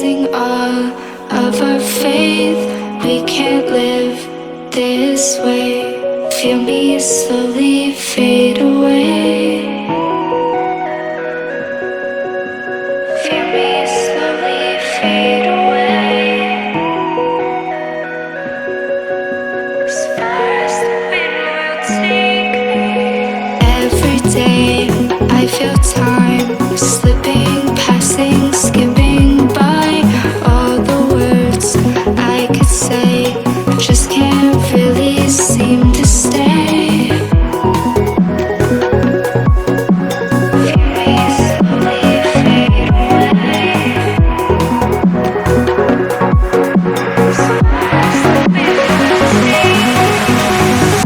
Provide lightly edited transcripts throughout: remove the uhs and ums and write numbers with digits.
losing all of our faith. We can't live this way. Feel me slowly fade away. Feel me slowly fade away. As far as the wind will take me. Every day I feel time slipping, passing, skipping by. All the words I could say just can't really seem to stay. Feel me slowly fade away. As far as the wind will take me.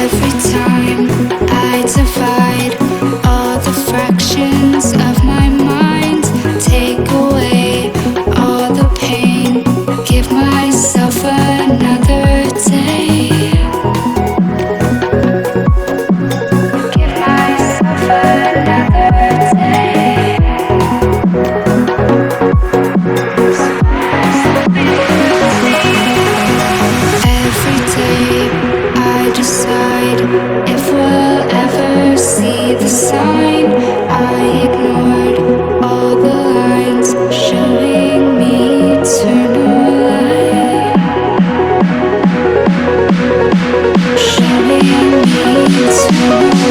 Every time I divide all the fractions of my mind, take away all the pain, give myself another day. Give myself another day. Every day I decide if we'll ever see the sign. I ignored all the lines showing me eternal light. Showing me eternal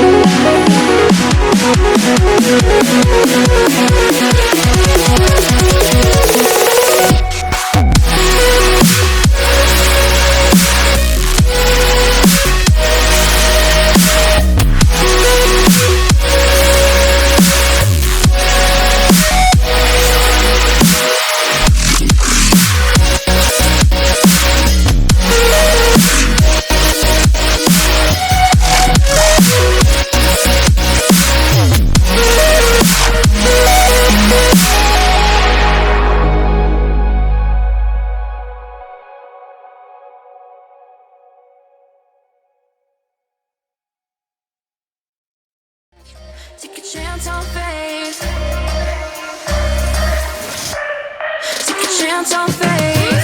Take a chance on faith. Take a chance on faith.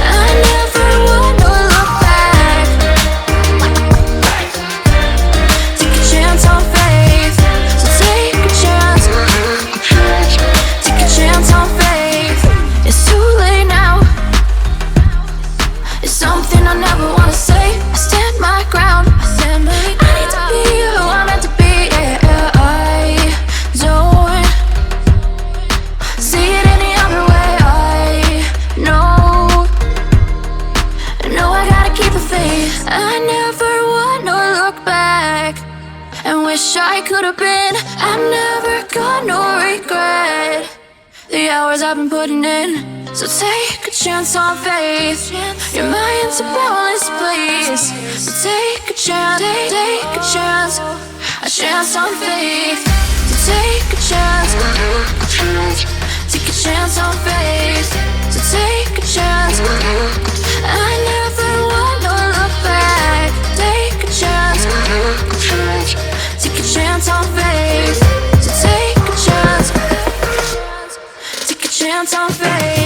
I never wanna look back. Take a chance on faith. So take a chance. Take a chance on faith. It's too late now. It's something I never wanna say. I stand my ground. I need to be who I'm meant to be. Yeah, I don't see it any other way. I know I gotta keep the faith. I never wanna look back and wish I could have been. I'm never gonna regret the hours I've been putting in. So take a chance on faith. Your mind's a boundless place. So take a chance, take a chance on faith. So take a chance, take a chance on faith. So take a chance. I never wanna look back. Take a chance, take a chance on faith. So take a chance, take a chance on faith.